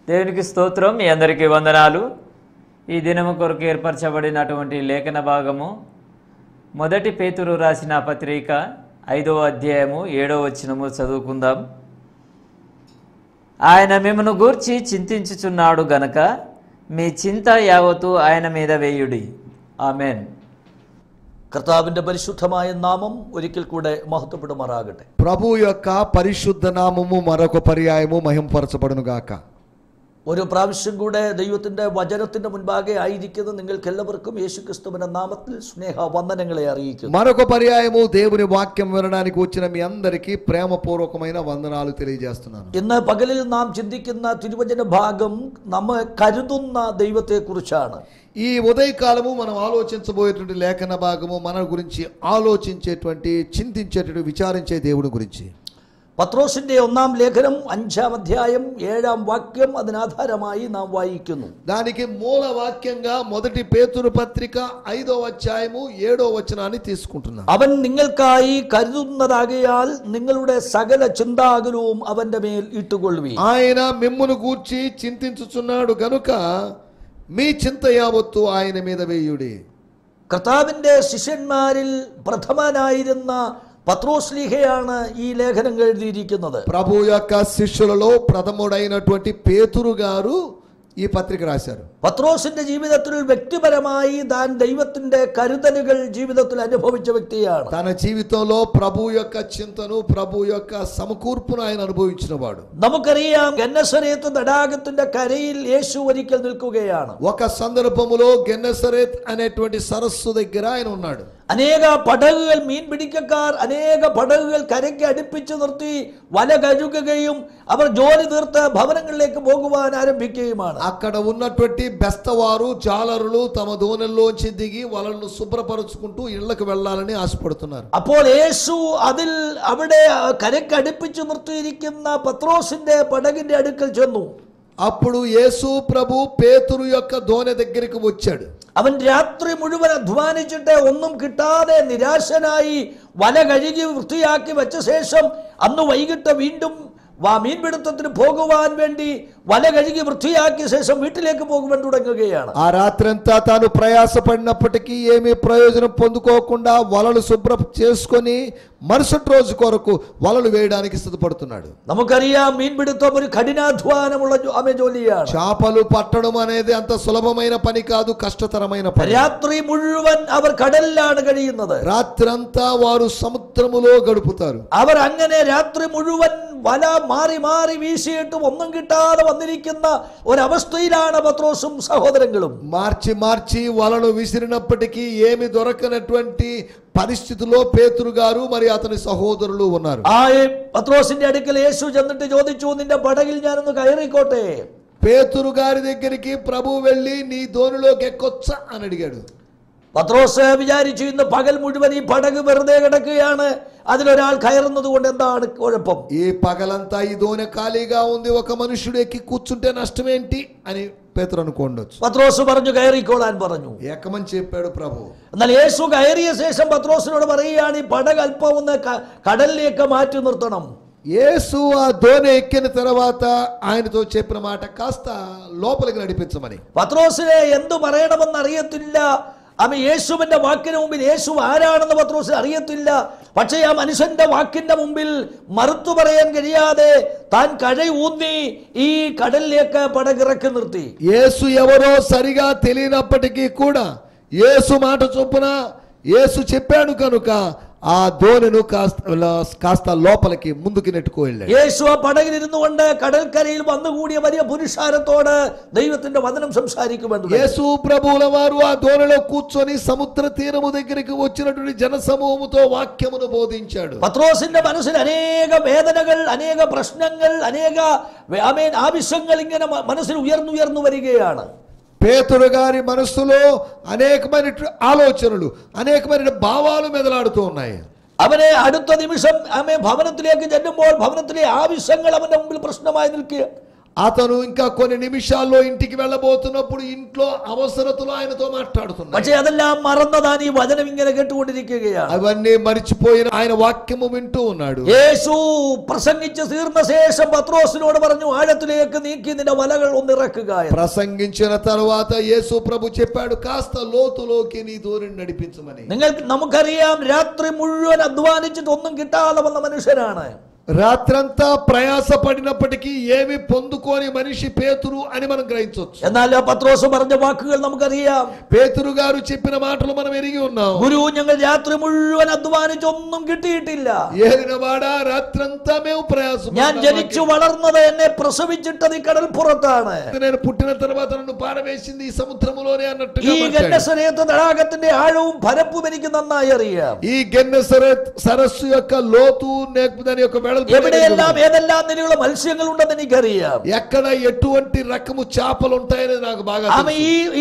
దేవునికి స్తోత్రం. మీ అందరికీ వందనాలు. ఈ దినము కొరకు ఏర్పరచబడినటువంటి లేఖన భాగము మొదటి పేతురు రాసిన పత్రిక 5వ అధ్యాయము 7వ వచనము చదువుకుందాం. ఆయన మిమ్మను గూర్చి చింతించుచున్నాడు గనక మీ చింత యావత్తు ఆయన మీద వేయుడి. ఆమెన్. കർത്താവിന്റെ പരിശുദ്ധമായ നാമം ഒരിക്കൽ കൂടെ മഹത്വപ്പെടുമാറാകട്ടെ. ప్రభు యొక్క పరిశుద్ధ నామము మరొక పర్యాయము మహింపరచబడును గాక. ഒരു പ്രാവശ്യം കൂടെ ദൈവത്തിന്റെ വചനത്തിന്റെ മുൻപാകെ ആയിരിക്കുന്ന നിങ്ങൾക്ക് എല്ലാവർക്കും യേശുക്രിസ്തുവിന്റെ നാമത്തിൽ സ്നേഹ വന്ദനങ്ങളെ അറിയിക്കുന്നു. మరొక పర్యాయము దేవుని వాక్యం వినడానికి వచ్చిన మీ అందరికీ ప్రేమపూర్వకమైన వందనాలు తెలియజేస్తున్నాను. ഇന്ന് പകലിൽ നാം ചിന്തിക്കുന്ന തിരുവചന ഭാഗം നമ്മെ കരുതുന്ന ദൈവത്തെ കുറിച്ചാണ്. ఈ ఉదయకాలము మనం ఆలోచించబోయేటువంటి లేఖన భాగము మన గురించి ఆలోచించేటువంటి చింతించేటువంటి విచారించే దేవుడి గురించి. പത്രോസിന്റെ ഒന്നാം ലേഖനം 5ാം അധ്യായം 7ാം വാക്യം അതിനാധാരമായി നാം വായിക്കുന്നു. దానికి మూల వాక్యంగా మొదటి పేతురు పత్రిక 5వ అధ్యాయము 7వ వచనాన్ని తీసుకుంటున్నాం. അവൻ നിങ്ങൾക്കായി കരുതുന്നതാകയാൽ നിങ്ങളുടെ സകല ചിന്താകുലവും അവന്റെ മേൽ ഇട്ടുകൊള്ളുവീൻ. ఆయన మిమ్మును గూర్చి చింతించుచున్నాడు గనుక మీ చింత యావత్తు ఆయన మీద వేయుడి. കർത്താവിന്റെ ശിഷ്യന്മാരിൽ പ്രഥമനായിരുന്ന പത്രോസ്ലീഹയാണ് ഈ ലേഖനം എഴുതിയിരിക്കുന്നത്. ప్రభు యొక్క శిష్యులలో ప్రథముడైనటువంటి పేతురు గారు ఈ పత్రిక రాశారు. പത്രോസിന്റെ ജീവിതത്തിൽ വ്യക്തിപരമായി താൻ ദൈവത്തിന്റെ കരുതലുകൾ ജീവിതത്തിൽ അനുഭവിച്ച വ്യക്തിയാണ്. తన జీవితంలో ప్రభు యొక్క చింతను ప్రభు యొక్క సమకూర్పును ఆయన అనుభవించిన వాడు. നമുക്കറിയാം ഗന്നസരേത്ത് തടാകത്തിന്റെ കരയിൽ യേശു ഒരിക്കൽ നിൽക്കുകയാണ്. ఒక సందర్భములో గెన్నెసరెత్ అనేటువంటి సరస్సు దగ్గర ఆయన ఉన్నాడు. അനേക പടകുകൾ മീൻ പിടിക്കക്കാർ അനേക പടകുകൾ കരയ്ക്ക് അടുപ്പിച്ചു നിർത്തി വല കഴുകുകയും അവർ ജോലി തീർത്ത് ഭവനങ്ങളിലേക്ക് പോകുവാൻ ആരംഭിക്കുകയുമാണ്. అక్కడ ఉన్నటువంటి బెస్తవారు జాలరులు తమ దోణెల్లోంచి దిగి వలలను శుభ్రపరుచుకుంటూ ఇళ్లకు వెళ్ళాలని ఆశపడుతున్నారు. അപ്പോൾ യേശു അതിൽ അവിടെ കരയ്ക്ക് അടുപ്പിച്ചു നിർത്തിയിരിക്കുന്ന പത്രോസിന്റെ പടകിന്റെ അടുക്കൽ ചെന്നു. అప్పుడు యేసు ప్రభు పేతురు యొక్క దోణె దగ్గరికి వచ్చాడు. അവൻ രാത്രി മുഴുവൻ അധ്വാനിച്ചിട്ട് ഒന്നും കിട്ടാതെ നിരാശനായി വല കഴുകി വൃത്തിയാക്കി വെച്ച ശേഷം അന്ന് വൈകിട്ട് വീണ്ടും മീൻപിടുത്തത്തിന് പോകുവാൻ വേണ്ടി വല കഴുകി വൃത്തിയാക്കിയ ശേഷം വീട്ടിലേക്ക് പോകുവാൻ തുടങ്ങുകയാണ്. ఆ రాత్రంతా తాను ప్రయాసపడినప్పటికీ ఏమీ ప్రయోజనం పొందుకోకుండా వలలు శుభ్రం చేసుకొని మరుసటి రోజు కొరకు వలలు వేయడానికి సిద్ధపడుతున్నాడు. നമുക്കറിയാം മീൻപിടുത്തം ഒരു കഠിനാധ്വാനമുള്ള ജോലിയാണ്. చేపలు పట్టడం అనేది అంత సులభమైన పని కాదు, కష్టతరమైన పని. രാത്രി മുഴുവൻ അവർ കടലിലാണ് കഴിയുന്നത്. రాత్రంతా వారు సముద్రములో గడుపుతారు. അവർ അങ്ങനെ രാത്രി മുഴുവൻ വല മാറി മാറി വീശിയിട്ടും ഒന്നും കിട്ടാതെ വന്നിരിക്കുന്ന ഒരവസ്ഥയിലാണ് പത്രോസും സഹോദരങ്ങളും. మార్చి మార్చి వలను విసిరినప్పటికీ ఏమి దొరకనటువంటి పరిస్థితిలో పేతురు గారు మరి అతని సహోదరులు ఉన్నారు. ആ പത്രോസിന്റെ അടുക്കൽ യേശു ചെന്നിട്ട് ചോദിച്ചു, നിന്റെ പടകിൽ ഞാനൊന്ന് കയറിക്കോട്ടെ. పేతురు గారి దగ్గరికి ప్రభు వెళ్ళి నీ దోణిలోకి ఎక్కొచ్చా అని అడిగాడు. പത്രോസ് വിചാരിച്ചു, ഇന്ന് പകൽ മുഴുവൻ ഈ പടക് വെറുതെ കിടക്കുകയാണ്, അതിലൊരാൾ കയറുന്നത് കൊണ്ട് എന്താണ് കുഴപ്പം? ఈ పగలంతా ఈ దోణి ఖాళీగా ఉంది, ఒక మనుషుడు ఎక్కి కూర్చుంటే నష్టం ఏంటి అని పేతురు అనుకోండొచ్చు. പത്രോസ് പറഞ്ഞു കയറിക്കോളാൻ പറഞ്ഞു. ఎక్కమని చెప్పాడు ప్రభు. എന്നാൽ യേശു കയറിയ ശേഷം പത്രോസിനോട് പറയുകയാണ്, ഈ പടക് അല്പം ഒന്ന് കടലിലേക്ക് മാറ്റി നിർത്തണം. యేసు ఆ దోణి ఎక్కిన తర్వాత ఆయనతో చెప్పిన మాట కాస్త లోపలికి నడిపించమని. പത്രോസിനെ എന്തു പറയണമെന്ന് അറിയത്തില്ല. അവൻ യേശുവിന്റെ വാക്കിന് മുമ്പിൽ യേശു ആരാണെന്ന് പത്രോസിന് അറിയത്തില്ല. പക്ഷേ ആ മനുഷ്യന്റെ വാക്കിന്റെ മുമ്പിൽ മറുത്തു പറയാൻ കഴിയാതെ താൻ കഴ ഊന്നി ഈ കടലിലേക്ക് പടകിറക്കി നിർത്തി. యేసు ఎవరో సరిగా తెలియనప్పటికీ కూడా యేసు మాట చొప్పున యేసు చెప్పాడు కనుక ఆ దోణిను కాస్త లోపలికి ముందుకు నెట్టుకు వెళ్ళాడు. യേശു ആ പടകിൽ ഇരുന്നു കൊണ്ട് കടൽക്കരയിൽ വന്നുകൂടിയ വലിയ പുരുഷാരത്തോട് ദൈവത്തിന്റെ വചനം സംസാരിക്കുമെന്ന്. యేసు ప్రభువుల వారు ఆ దోణిలో కూర్చొని సముద్ర తీరము దగ్గరికి వచ్చినటువంటి జనసమూహముతో వాక్యమును బోధించాడు. പത്രോസിന്റെ മനസ്സിൽ അനേക വേദനകൾ, അനേക പ്രശ്നങ്ങൾ, അനേക ആവശ്യങ്ങൾ ഇങ്ങനെ മനസ്സിൽ ഉയർന്നു വരികയാണ്. పేతురు గారి మనస్సులో అనేకమైన ఆలోచనలు, అనేకమైన భావాలు మెదలాడుతూ ఉన్నాయి. അവനെ അടുത്ത നിമിഷം ഭവനത്തിലേക്ക് ചെല്ലുമ്പോൾ ഭവനത്തിലെ ആവശ്യങ്ങൾ അവന്റെ മുമ്പിൽ പ്രശ്നമായി നിൽക്കുക. అతను ఇంకా కొన్ని నిమిషాల్లో ఇంటికి వెళ్ళబోతున్నప్పుడు ఇంట్లో అవసరతలో ఆయనతో మాట్లాడుతున్నాడు. പക്ഷേ അതെല്ലാം മറന്നതാണ് ഈ വചനം ഇങ്ങനെ കേട്ടുകൊണ്ടിരിക്കുകയാണ്. అవన్నీ మరిచిపోయిన ఆయన వాక్యము వింటూ ఉన్నాడు. യേശു പ്രസംഗിച്ച് തീർന്ന ശേഷം പത്രോസിനോട് പറഞ്ഞു, ആഴത്തിലേക്ക് നീക്കി നിന്റെ വലകൾ ഒന്നിറക്കുക. ప్రసంగించిన తర్వాత యేసు ప్రభు చెప్పాడు, కాస్త లోతులోకి నీ ధోరణి నడిపించమని. നമുക്കറിയാം, രാത്രി മുഴുവൻ അധ്വാനിച്ചിട്ട് ഒന്നും കിട്ടാതെ വന്ന മനുഷ്യനാണ്. రాత్రంతా ప్రయాసపడినప్పటికీ ఏమి పొందుకోని మనిషి పేతురు అని మనం గ్రహించవచ్చు. എന്നാൽ പത്രോസ് പറഞ്ഞ വാക്കുകൾ നമുക്കറിയാം. పేతురు గారు చెప్పిన మాటలు మనం ఎరిగి ఉన్నాం. ഗുരു, ഞങ്ങൾ രാത്രി മുഴുവൻ അധ്വാനിച്ച് ഒന്നും കിട്ടിയിട്ടില്ല. ఏలినవాడా, రాత్రంతా మేము ప్రయాసపడ్డాము. ഞാൻ ജനിച്ചു വളർന്നത്, എന്നെ പ്രസവിച്ചിട്ടത് ഈ കടൽ പുറത്താണ്. నేను పుట్టిన తర్వాత నన్ను పారవేసింది ఈ సముద్రములోనే అన్నట్టుగా ഈ ഗന്നസരേത്ത് തടാകത്തിന്റെ ఆഴവും పరപ്പും എനിക്ക് നന്നായി അറിയാം. ఈ గెన్నెసరెత్ సరస్సు యొక్క లోతు దాని యొక్క എവിടെയെല്ലാം ഏതെല്ലാം നിലയുള്ള മത്സ്യങ്ങൾ ഉണ്ടെന്ന് എനിക്കറിയാം. ఎక్కడ ఎటువంటి రకము చేపలు ఉంటాయని నాకు బాగా తెలుసు.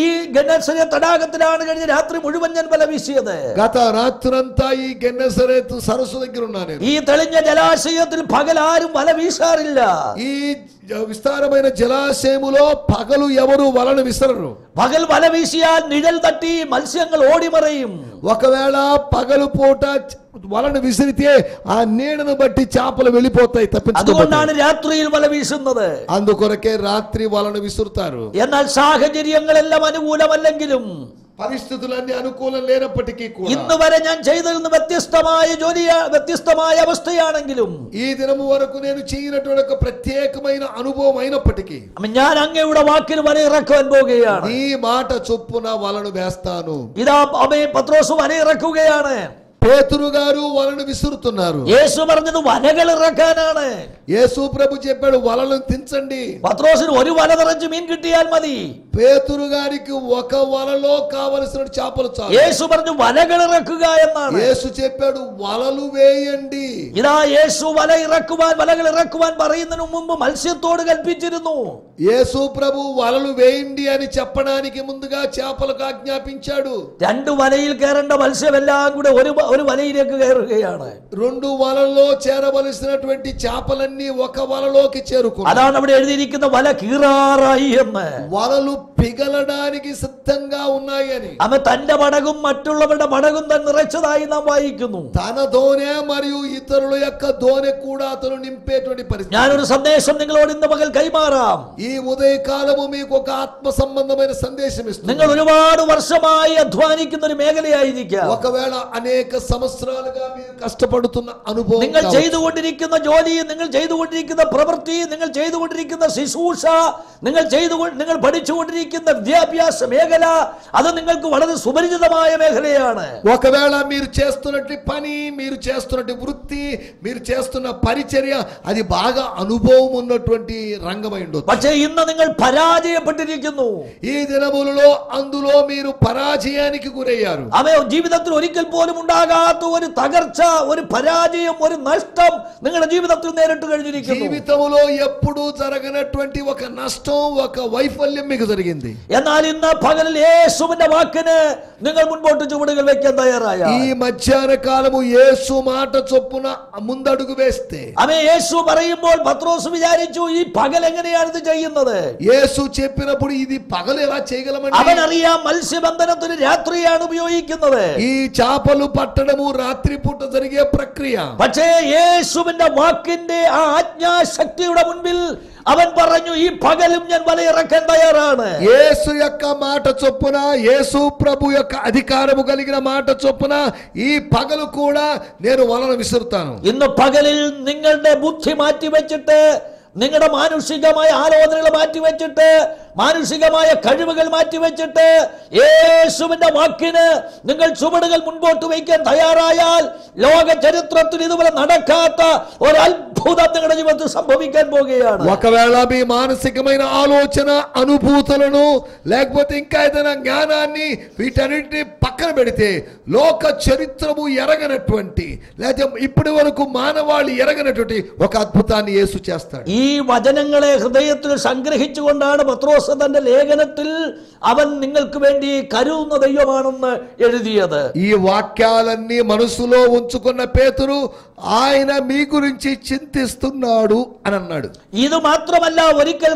ഈ ഗന്നസരേത്ത് തടാകത്തിലാണ് കഴിഞ്ഞ രാത്രി മുഴുവൻ ഞാൻ വല വീശിയത്. గత రాత్రంతా ఈ గెన్నెసరెత్ సరస్సు దగ్గర ఉన్నాను. ഈ തെളിഞ്ഞ ജലാശയത്തിൽ പകൽ ആരും വല വീശാറില്ല. ఈ విస్తారమైన జలాశయములో పగలు ఎవరు వలను విసరరు. పగలు వల వీసియాൽ నిഴൽ తట్టి మత్స్యങ്ങൾ ఓడిమరയും. ఒకవేళ పగలు పూట వలను విసిరితే ఆ నీడను బట్టి చేపలు వెళ్ళిపోతాయి, അതുകൊണ്ടാണ് രാത്രിയിൽ വല വീശുന്നത്. అందుకొరకే రాత్రి వలను విసురుతారు. എന്നാൽ സാഹചര്യങ്ങളെല്ലാം അനുകൂലമല്ലെങ്കിലും, పరిస్థితులన్నీ అనుకూలం లేనప్పటికీ కూడా, ഇന്ന് വരെ ഞാൻ ചെയ്തതിൽ നിന്ന് വ്യത്യസ്തമായ അവസ്ഥയാണെങ്കിലും, ఈ దినము వరకు నేను చేయనటువంటి ఒక ప్రత్యేకమైన అనుభవం అయినప్పటికీ, ഞാൻ അങ്ങയുടെ വാക്കിൽ വല ഇറക്കുവാൻ പോകുകയാണ്. నీ మాట చొప్పున వలను వేస్తాను. ഇതാ പത്രോസ് വല ഇറക്കുകയാണ്. పేతురు గారు వలను విసురుతున్నారు. యేసు പറഞ്ഞത് വലകൾ ഇറക്കാനാണ്. యేసు ప్రభు చెప్పాడు, వలను దించండి. പത്രോസിന് ഒരു വല നിറച്ച് മീൻ കിട്ടിയാൽ മതി. పేతురు గారికి ఒక వలలో కావలసిన చేపలు చాలు. యేసు പറഞ്ഞു വലകൾ ഇറക്കുക എന്നാണ്. యేసు చెప్పాడు, వలలు వేయండి. ഇതാ യേശു വലകൾ ഇറക്കുവാൻ പറയുന്നതിന് മുമ്പ് മത്സ്യത്തോട് കൽപ്പിച്ചിരുന്നു. యేసు ప్రభు వలలు వేయండి అని చెప్పడానికి ముందుగా చేపలకు ఆజ్ఞాపించాడు. രണ്ട് വലയിൽ കയറേണ്ട മത്സ്യമെല്ലാം കൂടെ ഒരു വലയിലേക്ക് കയറുകയാണ്. రెండు వలల్లో చేరవలసినటువంటి చేపలన్నీ ఒక వలలోకి చేరుకున్నాయి. അതാണ് അവിടെ എഴുതിയിരിക്കുന്ന വല കീറാറായി എന്ന്. వలలు పిగలడానికి సిద్ధంగా ఉన్నాయి అని. അവൻ തന്റെ പടകും മറ്റുള്ളവരുടെ പടകും തന്നെ നിറച്ചതായി നാം വായിക്കുന്നു. తన దోనె మరియు ఇతరుల యొక్క దోనె కూడా అతను నింపేటువంటి పరిస్థితి. ഞാനൊരു സന്ദേശം നിങ്ങളോട് ഇന്ന് പകൽ കൈമാറാം. ఈ ఉదయకాలము మీకు ఒక ఆత్మ సంబంధమైన సందేశం ఇస్తుంది. നിങ്ങൾ ഒരുപാട് വർഷമായി അധ്വാനിക്കുന്ന ഒരു മേഖലയായിരിക്കാം. ఒకవేళ అనేక సంవత్సరాలుగా మీరు కష్టపడుతున్న అనుభవం, നിങ്ങൾ ചെയ്തുകൊണ്ടിരിക്കുന്ന ജോലി, നിങ്ങൾ ചെയ്തുകൊണ്ടിരിക്കുന്ന പ്രവൃത്തി, നിങ്ങൾ ചെയ്തുകൊണ്ടിരിക്കുന്ന ശുശ്രൂഷ, നിങ്ങൾ പഠിച്ചുകൊണ്ടിരിക്കുന്ന വിദ്യാഭ്യാസ മേഖല, അത് നിങ്ങൾക്ക് വളരെ സുപരിചിതമായ മേഖലയാണ്. ఒకవేళ మీరు చేస్తున్నట్టు పని, మీరు చేస్తున్నట్టు వృత్తి, మీరు చేస్తున్న పరిచర్య, అది బాగా అనుభవం ఉన్నటువంటి రంగమై ఉండొచ్చు. പക്ഷേ ഇന്ന് നിങ്ങൾ പരാജയപ്പെട്ടിരിക്കുന്നു. ఈ దినములలో అందులో మీరు పరాజయానికి గురయ్యారు. അവ ജീവിതത്തിൽ ഒരിക്കൽ പോലും ഉണ്ടാകാത്ത ഒരു തകർച്ച, ഒരു പരാജയം, ഒരു നഷ്ടം നിങ്ങളുടെ ജീവിതത്തിൽ നേരിട്ട് കഴിഞ്ഞിരിക്കുന്നു. జీవితంలో ఎప్పుడూ జరగనటువంటి ఒక నష్టం, ఒక వైఫల్యం మీకు జరిగింది. എന്നാൽ ഇന്ന് പകലിൽ യേശുവിന്റെ വാക്കിന് നിങ്ങൾ മുൻപോട്ട് ചുവടുകൾ വെക്കാൻ തയ്യാറായ, ఈ మధ్యాహ్న కాలము యేసు మాట చొప్పున ముందడుగు వేస్తే, അവൻ യേശു പറയുമ്പോൾ പത്രോസ് വിചാരിച്ചു, ഈ പകൽ എങ്ങനെയാണ് ഇത് ചെയ്യുന്നത്? యేసు చెప్పినప్పుడు ఇది పగలు ఎలా చేయగలమండి? അവനറിയാം മത്സ്യബന്ധനത്തിന് രാത്രിയാണ് ഉപയോഗിക്കുന്നത്. ఈ చేపలు పట్టడము రాత్రి పూట జరిగే ప్రక్రియ. പക്ഷേ യേശുവിന്റെ വാക്കിന്റെ ആ ആജ്ഞാശക്തിയുടെ മുൻപിൽ അവൻ പറഞ്ഞു, ഈ പകലും ഞാൻ വലയിറക്കാൻ തയ്യാറാണ്. యేసు యొక్క మాట చొప్పున, యేసు ప్రభు యొక్క అధికారము కలిగిన మాట చొప్పున ఈ పగలు కూడా నేను వలను విసురుతాను. ഇന്ന് പകലിൽ നിങ്ങളുടെ ബുദ്ധി മാറ്റിവെച്ചിട്ട്, നിങ്ങളുടെ മാനുഷികമായ ആലോചനകൾ മാറ്റിവെച്ചിട്ട്, മാനുഷികമായ കഴിവുകൾ മാറ്റിവെച്ചിട്ട് യേശുവിന്റെ വാക്കിന് നിങ്ങൾ ചുവടുകൾ മുൻപോട്ട് വയ്ക്കാൻ തയ്യാറായാൽ ലോക ചരിത്രത്തിൽ ഇതുപോലെ നടക്കാത്ത ഒരു అద్భుతం നിങ്ങളുടെ ജീവിതത്തിൽ సంభవిക്കാൻ പോകുകയാണ്. ఒకవేళ మీ మానసికమైన ఆలోచన, అనుభూతులను, లేకపోతే ఇంకా ఏదైనా జ్ఞానాన్ని, వీటన్నిటిని పక్కన పక్కన పెడితే లోక చరిత్రము ఎరగనటువంటి లేదా ఇప్పటి వరకు మానవాళి ఎరగనటువంటి ఒక అద్భుతాన్ని యేసు చేస్తాడు. ഈ വചനങ്ങളെ ഹൃദയത്തിൽ സംഗ്രഹിച്ചുകൊണ്ടാണ് പത്രോസ് തന്റെ ലേഖനത്തിൽ അവൻ നിങ്ങൾക്ക് വേണ്ടി കരുതുന്ന ദൈവമാണെന്ന് എഴുതിയത്. ఈ వాక్యాలన్నీ మనసులో ఉంచుకున్న పేతురు ఆయన మీ గురించి చింతిస్తున్నాడు అని అన్నాడు. ഇത് മാത്രമല്ല, ഒരിക്കൽ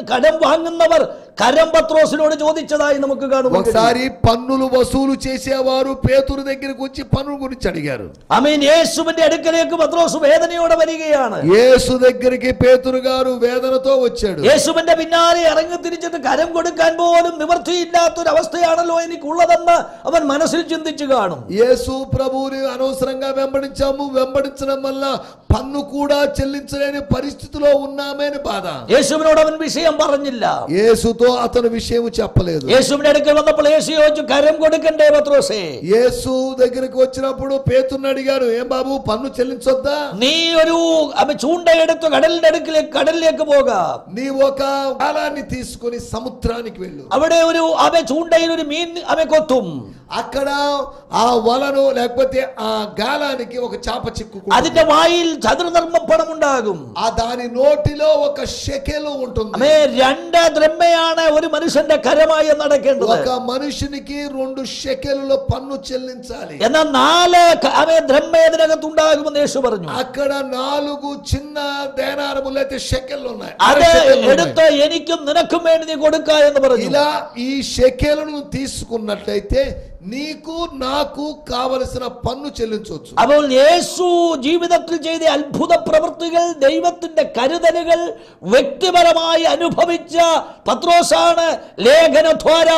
കരം വാങ്ങുന്നവർ കരം പത്രോസിനോട് ചോദിച്ചതായി നമുക്ക് കാണും. ఒకసారి పన్నులు వసూలు చేసేవారు పేతురు దగ్గరికి వచ్చి పన్నుల గురించి అడిగారు. ആമേൻ. യേശുവിന്റെ അടുക്കലേക്ക് പത്രോസ് വേദനയോടെ വരികയാണ്. యేసు దగ్గరికి పేతురు గారు వేదనతో వచ్చాడు. യേശുവിന്റെ പിന്നാലെ ഇറങ്ങി തിരിച്ചിട്ട് കരം കൊടുക്കാൻ പോലും നിവൃത്തിയില്ലാത്തൊരവസ്ഥയാണല്ലോ എനിക്കുള്ളതെന്ന് അവൻ മനസ്സിൽ ചിന്തിച്ചു കാണും. యేసు ప్రభువుని అనవసరంగా వెంబడించడం వల్ల పన్ను కూడా చెల్లించలేని పరిస్థితిలో ఉన్నామని బాధ. యేసుവിനോട് അവൻ വിഷയം പറഞ്ഞില്ല. యేసుతో అతను విషయం చెప్పలేదు. యేసుവിന്റെ അടുക്കൽ വന്നപ്പോൾ യേശു ചോദിച്ചു, കരം കൊടുക്കണ്ടേ പത്രോസേ? యేసు దగ్గరికి వచ్చినప్పుడు పేతురుని అడిగారు, ఏం బాబు పన్ను చెల్లించొద్దా? നീ ഒരു ചൂണ്ടയെടുത്ത് കടലിലേക്ക് പോക. నీ ఒక గాలాన్ని తీసుకొని సముద్రానికి వెళ్ళు. അവിടെ ചൂണ്ടയിൽ ഒരു മീൻ കൊത്തും. అక్కడ ఆ వలను లేకపోతే ఆ గాలానికి ఒక చాప చిక్కు അതിന്റെ വായിൽ ചതുർനിർമ്മപ്പണം ഉണ്ടാകും. ఆ దాని నోటిలో ఒక షెకెలు ఉంటుంది. 2 ദ്രഹ്മയാണ് ഒരു മനുഷ്യന്റെ കരമായി നടക്കേണ്ടത്. ఒక మనుషునికి 2 షెకెలుల పన్ను చెల్లించాలి. എന്നാൽ 4 ദ്രഹ്മ ഇതിനകത്ത് ഉണ്ടാകുമെന്ന് യേശു പറഞ്ഞു. అక్కడ 4 చిన్న దేనారములు అయితే షెకెలు ఉన్నాయి. അത് എടുത്ത് എനിക്കും നിനക്കും വേണ്ടി നീ കൊടുക്ക എന്ന് പറഞ്ഞു. ఇలా ఈ షెకెలను తీసుకున్నట్లయితే నీకు నాకు కావలసిన పన్ను చెల్లించవచ్చు. അപ്പോൾ യേശു ജീവിതത്തിൽ ചെയ്ത അത്ഭുത പ്രവൃത്തികൾ, ദൈവത്തിന്റെ കരുതലുകൾ വ്യക്തിപരമായി അനുഭവിച്ച പത്രോസാണ് ലേഖനദ്വാര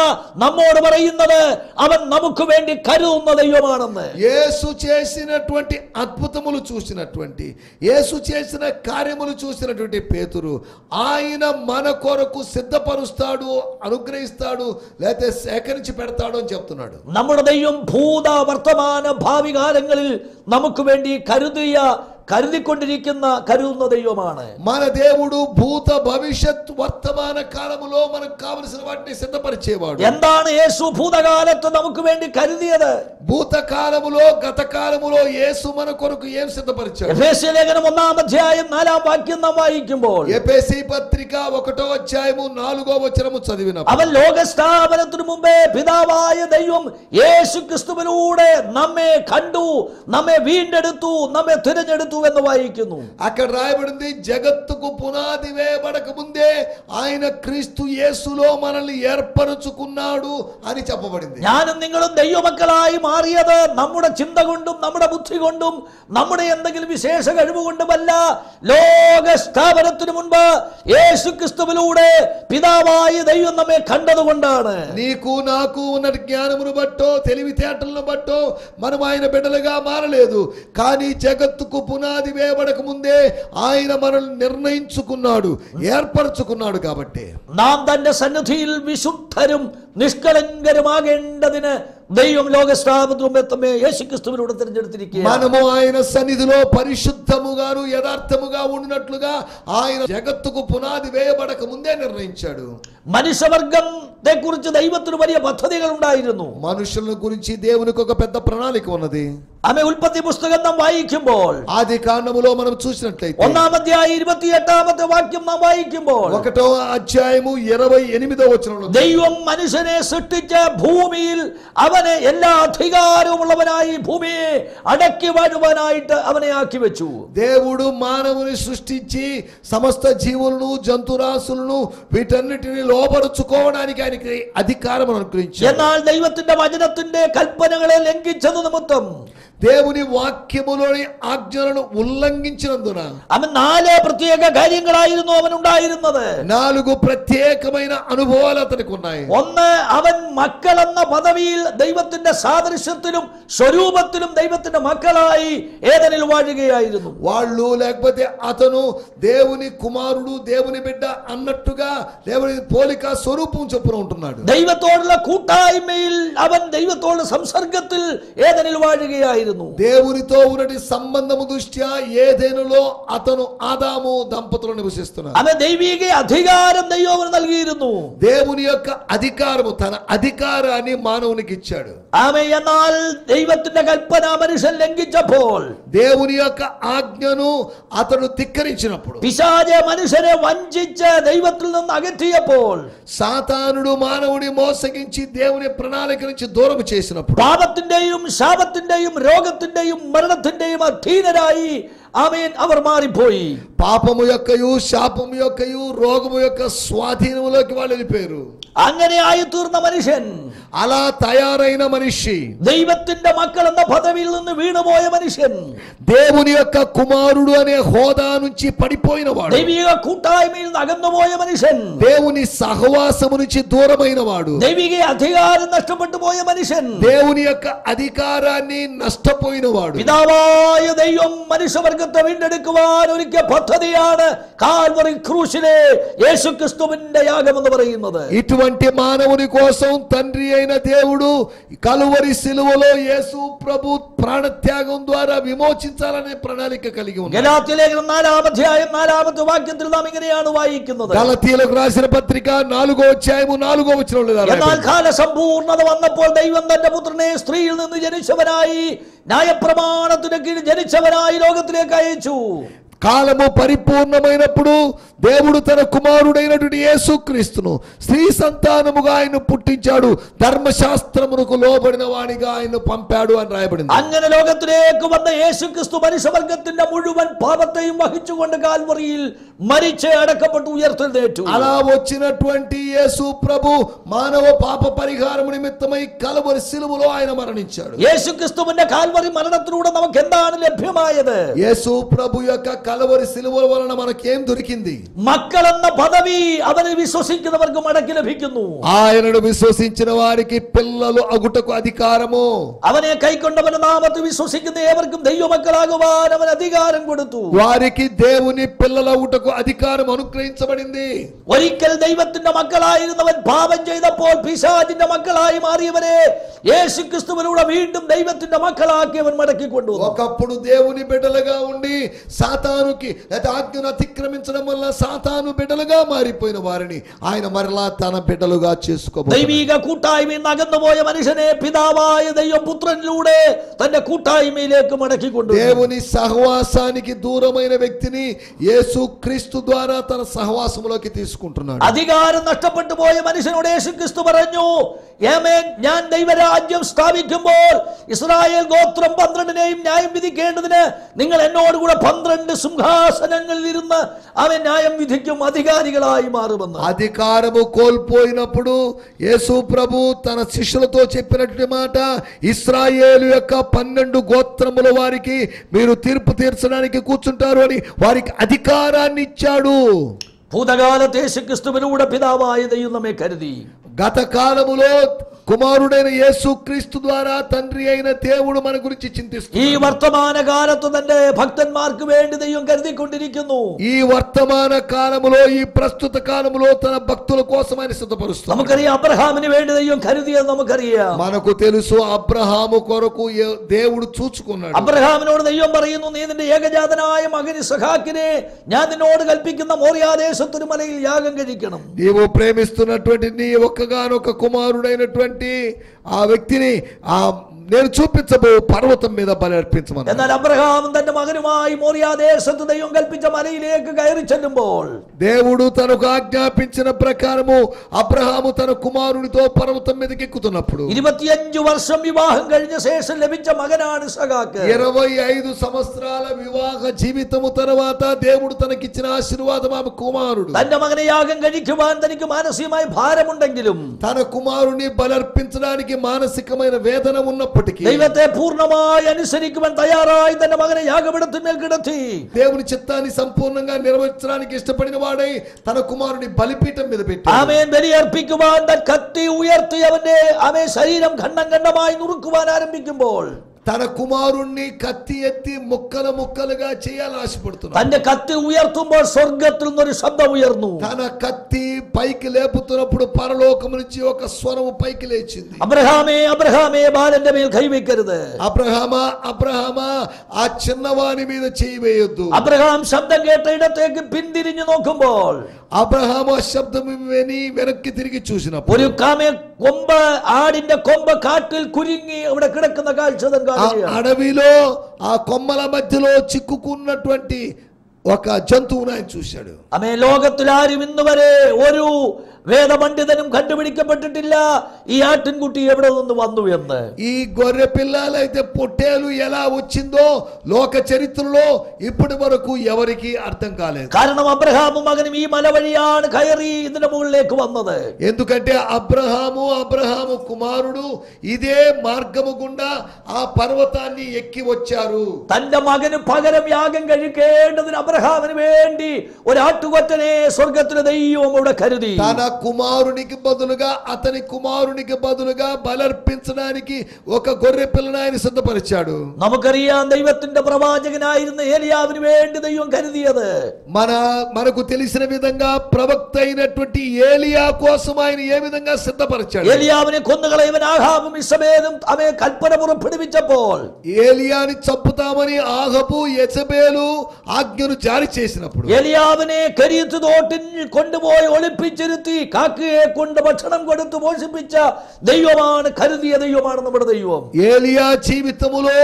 നമ്മോട് പറയുന്നത് അവൻ നമുക്ക് വേണ്ടി കരുതുന്ന ദൈവമാണെന്ന്. యేసు చేసినటువంటి అద్భుతములు చూసినటువంటి, యేసు చేసిన కార్యములు చూసినటువంటి పేతురు ఆయన మన కొరకు సిద్ధపరుస్తాడు, అనుగ్రహిస్తాడు, లేకపోతే సేకరించి పెడతాడు అని చెప్తున్నాడు. നമ്മുടെ ദൈവം ഭൂത വർത്തമാന ഭാവി കാലങ്ങളിൽ നമുക്ക് വേണ്ടി കരുതുന്ന ദൈവമാണ്. మన దేవుడు భూత భవిష్యత్ వర్తమాన కాలములో మనకు కావలసిన వాటిని సిద్ధపరిచేవాడు. എന്താണ് യേശു భూതകാലത്ത് നമുക്ക് വേണ്ടി കരുതിയത്? భూతకాలములో గత కాలములో యేసు మన కొరకు ఏం సిద్ధపరిచాడు? ఎఫెసీ ലേഖനം 1-ാം അധ്യായം 4-ാം വാക്യം നാം വായിക്കുമ്പോൾ, ఎఫెసీ పత్రిక 1వ అధ్యాయము 4వ వచనము చదివినప్పుడు, അവൻ ലോകസ്ഥാപനത്തിനു മുമ്പേ പിതാവായ ദൈവം യേശു ക്രിസ്തുവിലൂടെ നമ്മെ കണ്ടു, നമ്മെ വീണ്ടെടുത്തു, നമ്മെ തിരഞ്ഞെടുത്തു എന്ന് വായിക്കുന്നു. అక్కడ రాయబడింది, జగత్తుకు పునాది వేయబడక ముందే ఆయన క్రీస్తు యేసులో మనల్ని ఏర్పరచుకున్నాడు అని చెప్పబడింది. ഞാനും നിങ്ങളും ദൈവമക്കളായി മാറിയത് നമ്മുടെ ചിന്ത കൊണ്ടും നമ്മുടെ ബുദ്ധി കൊണ്ടും നമ്മുടെ എന്തെങ്കിലും വിശേഷ കഴിവുകൊണ്ടുമല്ല. ലോക സ്ഥാപനത്തിനു മുൻപ് യേശു ക്രിസ്തുവിലൂടെ പിതാവായ ദൈവം നമ്മെ കണ്ടതുകൊണ്ടാണ്. నీకు నాకు ఉన్న జ్ఞానమును బట్టో తెలివితేటలను బట్టో మనం ఆయన బిడ్డలుగా మారలేదు. కానీ జగత్తుకు పునాది వేయబడక ముందే ఆయన మనల్ని నిర్ణయించుకున్నాడు, ఏర్పరచుకున్నాడు. కాబట్టి നാം തന്റെ സന്നിധിയിൽ വിശുദ്ധരും നിഷ്കളങ്കരുമാകേണ്ടതിന് ദൈവം ലോകസ്ഥാപനത്തിനുമ്പേ യേശുക്രിസ്തുവിലൂടെ തിരഞ്ഞെടുത്തിരിക്കുകയാണ്. మనము ఆయన సన్నిధిలో పరిశుద్ధముగాను యథార్థముగా ఉండినట్లుగా ఆయన జగత్తుకు పునాది వేయబడక ముందే నిర్ణయించాడు. മനുഷ്യവർഗത്തെ കുറിച്ച് ദൈവത്തിന് വലിയ പദ്ധതികൾ ഉണ്ടായിരുന്നു. మనుషుల గురించి దేవునికి ఒక పెద్ద ప్రణాళిక ఉన్నది. ആമേ. ഉൽപ്പത്തി പുസ്തകം നാം വായിക്കുമ്പോൾ, ఆది కాండములో మనం చూసినట్లయితే 1-ാം അധ്യായം 28-ാമത്തെ വാക്യം നാം വായിക്കുമ്പോൾ, 1వ అధ్యాయము 28వ వచనంలో ദൈവം മനുഷ്യനെ സൃഷ്ടിച്ച ഭൂമിയിൽ അവനെ എല്ലാ അധികാരമുള്ളവനായി ഭൂമിയെ അടക്കി വാഴുവാനായിട്ട് അവനെ ആക്കി വെച്ചു. దేవుడు మానవుని సృష్టించి సమస్త జీవులను జంతురాశులను వీటన్నిటిని లోబరుచుకోవడానికి ఆయనకి అధికారం అనుగ్రహించాడు. എന്നാൽ ദൈവത്തിന്റെ വചനത്തിന്റെ കൽപ്പനകളെ ലംഘിച്ചത് നിമിത്തം, దేవుని వాక్యములోని ఆజ్ఞలను ఉల్లంఘించినందున അവൻ 4 പ്രത്യേക കാര്യങ്ങളായിരുന്നു അവൻ ഉണ്ടായിരുന്നത്. 4 ప్రత్యేకమైన అనుభవాలు అతనికి ఉన్నాయి. ഒന്ന്, അവൻ മക്കൾ എന്ന പദവിയിൽ ദൈവത്തിന്റെ സാദൃശ്യത്തിലും സ്വരൂപത്തിലും ദൈവത്തിന്റെ മക്കളായി ഏദനിൽ വാഴുകയായിരുന്നു. వాళ్ళు లేకపోతే అతను దేవుని కుమారుడు, దేవుని బిడ్డ అన్నట్టుగా దేవుని పోలిక స్వరూపం చొప్పున ఉంటున్నాడు. ദൈവത്തോടുള്ള കൂട്ടായ്മയിൽ അവൻ ദൈവത്തോട് സംസർഗത്തിൽ ഏദനിൽ വാഴുകയായിരുന്നു. ആയിരുന്നു. దేవునితో ఉన్నటి సంబంధము దృష్ట్యా ఏదెనులో అతను ఆదాము దంపతులు నివసిస్తున్నారు. അവൻ ദൈവിക അധികാരം ദൈവം അവന് നൽകിയിരുന്നു. దేవుని యొక్క అధికారము తన అధికారాన్ని మానవునికి ఇచ్చాడు. ആമേൻ. എന്നാൽ ദൈവത്തിന്റെ കൽപ്പന മനുഷ്യൻ ലംഘിച്ചപ്പോൾ, దేవుని యొక్క ఆజ్ఞను అతడు ధిక్కరించినప్పుడు, പിശാച് മനുഷ്യനെ വഞ്ചിച്ച് ദൈവത്തിൽ നിന്ന് അകറ്റിയപ്പോൾ, సాతానుడు మానవుని మోసగించి దేవుని ప్రణాళిక నుంచి దూరం చేసినప్పుడు, പാപത്തിന്റെയും ശാപത്തിന്റെയും രോഗത്തിന്റെയും മരണത്തിന്റെയും അധീനരായി ആമേൻ അവർ മാറിപ്പോയി. పాపము యొక్కయు శాపము యొక్కయు రోగము యొక్క స్వాధీనములోకి వాళ్ళు వెళ్ళిపోయారు. അങ്ങനെ ആയി തീർന്ന മനുഷ്യൻ, అలా తయారైన మనిషి, ദൈവത്തിന്റെ മക്കൾ എന്ന പദവിയിൽ നിന്ന് വീണുപോയ മനുഷ്യൻ, దేవుని యొక్క కుమారుడు అనే హోదా నుంచి పడిపోయిన వాడు, ദൈവിക കൂട്ടായ്മയിൽ നിന്ന് അകന്നുപോയ മനുഷ്യൻ, దేవుని సహవాసము నుంచి దూరమైన వాడు, ദൈവിക അധികാരം നഷ്ടപ്പെട്ടു പോയ മനുഷ്യൻ, దేవుని యొక్క అధికారాన్ని నష్టపోయిన వాడు. പിതാവായ ദൈവം മനുഷ്യവർഗത്തെ വീണ്ടെടുക്കുവാൻ ഒരുക്കിയ പദ്ധതിയാണ് കാൽവറി ക്രൂശിലെ യേശുക്രിസ്തുവിന്റെ യാഗം എന്ന് പറയുന്നത്. ఇటువంటి మానవుని కోసం తండ్రి అయిన దేవుడు కలువరి శిలువలో యేసు ప్రభు ప్రాణత్యాగం ద్వారా విమోచించాలనే ప్రణాళిక కలిగి ఉన్నాడు. ഗലാത്യ ലേഖനം 4-ാം അധ്യായം 4-ാമത്തെ വാക്യത്തിൽ നാം ഇങ്ങനെയാണ് വായിക്കുന്നത്. గలతీయులకు రాసిన పత్రిక 4వ అధ్యాయము 4వ వచనంలో എന്നാൽ കാലസമ്പൂർണ്ണത വന്നപ്പോൾ ദൈവം തന്റെ പുത്രനെ സ്ത്രീയിൽ നിന്ന് ജനിച്ചവനായി ന്യായപ്രമാണത്തിന് കീഴിൽ ജനിച്ചവനായി ലോകത്തിലേക്ക് അയച്ചു. కాలము పరిపూర్ణమైనప్పుడు దేవుడు తన కుమారుడైనటువంటి యేసుక్రీస్తును స్త్రీ సంతానముగా ఆయన పుట్టించాడు, ధర్మశాస్త్రమునకు లోబడిన వాడిగా ఆయన పంపాడు అని రాయబడింది. അങ്ങനെ ലോകത്തിലേക്ക് വന്ന യേശുക്രിസ്തു മനുഷ്യവർഗത്തിന്റെ മുഴുവൻ പാപത്തെയും വഹിച്ചുകൊണ്ട് കാൽവറിയിൽ മരിച്ച് അടക്കപ്പെട്ടു ഉയർത്തെഴുന്നേറ്റു. అలా వచ్చినటువంటి యేసు ప్రభు మానవ పాప పరిహారము నిమిత్తమై కలువరి శిలువలో ఆయన మరణించాడు. യേശുക്രിസ്തുവിന്റെ കാൽവറി മരണത്തിലൂടെ നമുക്ക് എന്താണ് ലഭ്യമായത്? యేసు ప్రభు యొక్క కలువరి శిలువ వలన మనకేం దొరికింది? മക്കളെന്ന പദവി അവനെ വിശ്വസിക്കുന്നവർക്ക് മടക്കി ലഭിക്കുന്നു. ఆయనను విశ్వసించిన వారికి పిల్లలు అగుటకు అధికారము, അവനെ കൈക്കൊണ്ടവന്റെ നാമത്തിൽ വിശ്വസിക്കുന്ന ഏവർക്കും ദൈവമക്കളാകുവാൻ അവൻ അധികാരം കൊടുത്തു. వారికి దేవుని పిల్లల అగుటకు అధికారం అనుగ్రహించబడింది. ഒരിക്കൽ ദൈവത്തിന്റെ മക്കളായിരുന്നവൻ പാപം ചെയ്തപ്പോൾ പിശാചിന്റെ മക്കളായി മാറിയവരെ യേശുക്രിസ്തുവിലൂടെ വീണ്ടും ദൈവത്തിന്റെ മക്കളാക്കി അവൻ മടക്കി കൊണ്ടുവന്നു. ఒకప్పుడు దేవుని బిడ్డలుగా ఉండి సాతానుకి ఆజ్ఞను అతిక్రమించడం వల్ల సాతాను బిడ్డలుగా మారిపోయిన వారిని ఆయన మరలా తన బిడ్డలుగా చేసుకోబోతున్నాడు. ദൈവിക കൂട്ടായ്മയിൽ നിന്ന് അകന്നുപോയ മനുഷ്യനെ പിതാവായ ദൈവപുത്രനിലൂടെ തന്റെ കൂട്ടായ്മയിലേക്ക് മടക്കി കൊണ്ടുവന്നു. దేవుని సహవాసానికి దూరమైన వ్యక్తిని యేసుక్రీస్తు ద్వారా తన సహవాసములోకి తీసుకుంటున్నాడు. അധികാരം നഷ്ടപ്പെട്ടു പോയ മനുഷ്യനോട് യേശുക്രിസ്തു പറഞ്ഞു, ആമേൻ, ഞാൻ ദൈവരാജ്യം സ്ഥാപിക്കുമ്പോൾ ഇസ്രായേൽ ഗോത്രം 12നെയും ന്യായം വിധിക്കേണ്ടതിന് നിങ്ങൾ എന്നോടുകൂടെ 12 സിംഹാസനങ്ങളിൽ ഇരുന്ന് അവൻ ന്യായം വിധിക്കും, അധികാരികളായി മാറുമെന്ന്. అధికారము కోల్పోయినప్పుడు యేసు ప్రభు తన శిష్యులతో చెప్పినటువంటి మాట, ఇశ్రాయేలు యొక్క 12 గోత్రముల వారికి మీరు తీర్పు తీర్చడానికి కూర్చుంటారు అని వారికి అధికారాన్ని ఇచ్చాడు. ഭൂതകാലത്തെ യേശുക്രിസ്തുവിലൂടെ പിതാവായ ദൈവം നമ്മെ കരുതി. గత కాలములో కుమారుడైన యేసుక్రీస్తు ద్వారా తండ్రి అయిన దేవుడు మన గురించి ഈ చింతిస్తున్నాడు. വർത്തമാന കാലത്ത് തന്റെ ഭക്തന്മാർക്ക് വേണ്ടി ദൈവം കരുതിക്കൊണ്ടിരിക്കുന്നു. ఈ వర్తమాన కాలములో ఈ ప్రస్తుత కాలములో తన భక్తుల కోసం ఆయన సిద్ధపరుస్తున్నాడు. നമുക്കറിയാം അബ്രഹാമിന് വേണ്ടി ദൈവം കരുതിയെന്ന് നമുക്കറിയാം. మనకు తెలుసు అబ్రహాము కొరకు దేవుడు చూచుకున్నాడు. അബ്രഹാമിനോട് ദൈവം പറയുന്നു, നീ നിന്റെ ഏകജാതനായ മകൻ ഇസ്ഹാക്കിനെ ഞാൻ നിന്നോട് കൽപ്പിക്കുന്ന മോറിയാദേശത്തൊരു മലയിൽ യാഗം കഴിക്കണം. నీవు ప్రేమిస్తున్నటువంటి నీ ఒక్కగానొక్క కుమారుడైనటువంటి ఆ వ్యక్తిని నేను చూపించబో పర్వతం మీద బలి అర్పించమని. എന്നാൽ അബ്രഹാം തന്റെ മകനുമായി മോറിയാദേശത്ത് ദൈവം കൽപ്പിച്ച മലയിലേക്ക് കയറി ചെല്ലുമ്പോൾ దేవుడు తనకు ఆజ్ఞాపించిన ప్రకారము అబ్రహాము తన కుమారునితో పర్వతం మీదకి ఎక్కుతున్నప్పుడు 25 വർഷം വിവാഹം കഴിഞ്ഞ ശേഷം ലഭിച്ച മകനാണ് ഇസ്ഹാക്ക്. 25 సంవత్సరాల వివాహ జీవితము తర్వాత దేవుడు తనకిచ్చిన ఆశీర్వాదం ఆ కుమారుడు. തന്റെ മകനെ യാഗം കഴിക്കുവാൻ തനിക്ക് മാനസികമായ ഭാരമുണ്ടെങ്കിലും తన కుమారుని బలర్పించడానికి మానసికమైన వేదన ఉన్నప్పటికీ ദൈവത്തെ പൂർണ്ണമായി അനുസരിക്കുവാൻ തയ്യാറായി തന്റെ മകനെ യാഗപീഠത്തിന്മേൽ കിടത്തി దేవుని చిత్తాన్ని సంపూర్ణంగా నెరవేర్చడానికి ఇష్టపడిన వాడై తన కుమారుని బలిపీఠం మీద పెట్టాడు. ആമേൻ. ബലിയർപ്പിക്കുവാൻ തൻ കത്തി ഉയർത്തി അവന്റെ ശരീരം ഖണ്ഡം ഖണ്ഡമായി നുറുക്കുവാൻ ആരംഭിക്കുമ്പോൾ తన కుమారుణ్ణి కత్తి ఎత్తి ముక్కలు ముక్కలుగా చేయాలని ఆశపడుతున్నాడు. തന്റെ കത്തി ഉയർത്തുമ്പോൾ സ്വർഗത്തിൽ നിന്നൊരു ശബ്ദം ഉയർന്നു. తన కత్తి పైకి లేపుతున్నప్పుడు పరలోకం నుంచి ఒక స్వరం పైకి లేచింది. അബ്രഹാമേ അബ്രഹാമേ ബാലന്റെ മേൽ കൈവയ്ക്കരുത്. అబ్రహామా అబ్రహామా ఆ చిన్నవాని మీద చేయి వేయొద్దు. അബ്രഹാം ശബ്ദം കേട്ട ഇടത്തേക്ക് പിന്തിരിഞ്ഞു നോക്കുമ്പോൾ అబ్రహాము ఆ శబ్దం విని వెనక్కి తిరిగి చూసినప్పుడు ഒരു കൊമ്പ് ആടിന്റെ കൊമ്പ് കാട്ടിൽ കുരുങ്ങി അവിടെ കിടക്കുന്ന കാഴ്ച అడవిలో ఆ కొమ్మల మధ్యలో చిక్కుకున్నటువంటి ఒక జంతువును ఆయన చూశాడు. ആമേ ലോകത്തിൽ ആരും ഇന്ന് വരെ ഒരു വേദപണ്ഡിതനും കണ്ടുപിടിക്കപ്പെട്ടിട്ടില്ല ഈ ആട്ടിൻകുട്ടി എവിടെ നിന്ന് വന്നു എന്ന്. ఈ గొర్రె పిల్లలైతే పొట్టేలు ఎలా వచ్చిందో లోక చరిత్రలో ఇప్పటి వరకు ఎవరికి అర్థం కాలేదు. കാരണം അബ്രഹാമും മകനും ഈ മല വഴിയാണ് കയറി ഇതിന്റെ മുകളിലേക്ക് വന്നത്. ఎందుకంటే అబ్రహాము కుమారుడు ఇదే మార్గము గుండా ఆ పర్వతాన్ని ఎక్కి వచ్చారు. തന്റെ മകന് പകരം യാഗം കഴിക്കേണ്ടതിന് അബ്രഹാമിന് വേണ്ടി ഒരു ആട്ടുകൊറ്റനെ സ്വർഗത്തിലെ ദൈവം അവിടെ കരുതി. తన కుమారునికి బదులుగా అతని కుమారునికి బదులుగా బలర్పించడానికి ఒక గొర్రె పిల్లను ఆయన సిద్ధపరిచాడు. നമുക്കറിയാം ദൈവത്തിന്റെ പ്രവാചകനായിരുന്ന ഏലിയാവിന് വേണ്ടി ദൈവം കരുതിയത്. మనకు తెలిసిన విధంగా ప్రవక్త అయినటువంటి ఏలియా కోసం ఆయన ఏ విధంగా సిద్ధపరిచాడు. ഏലിയാവിനെ കൊന്നുകളയവൻ ആഹാബും ഇസബേലും അവയെ കൽപ്പന പുറപ്പെടുവിച്ചപ്പോൾ ఏలియాని చంపుతామని ఆహాబు యెజబేలు ఆజ్ఞను జారీ చేసినప్పుడు ഏലിയാവിനെ കരീത്ത് തോട്ടിൽ കൊണ്ടുപോയി ഒളിപ്പിച്ചിരുത്തി കാക്കയെ കൊണ്ട് ഭക്ഷണം കൊടുത്ത് പോഷിപ്പിച്ച ദൈവമാണ്, കരുതിയ ദൈവമാണ് നമ്മുടെ ദൈവം. ఏలియా జీవితములో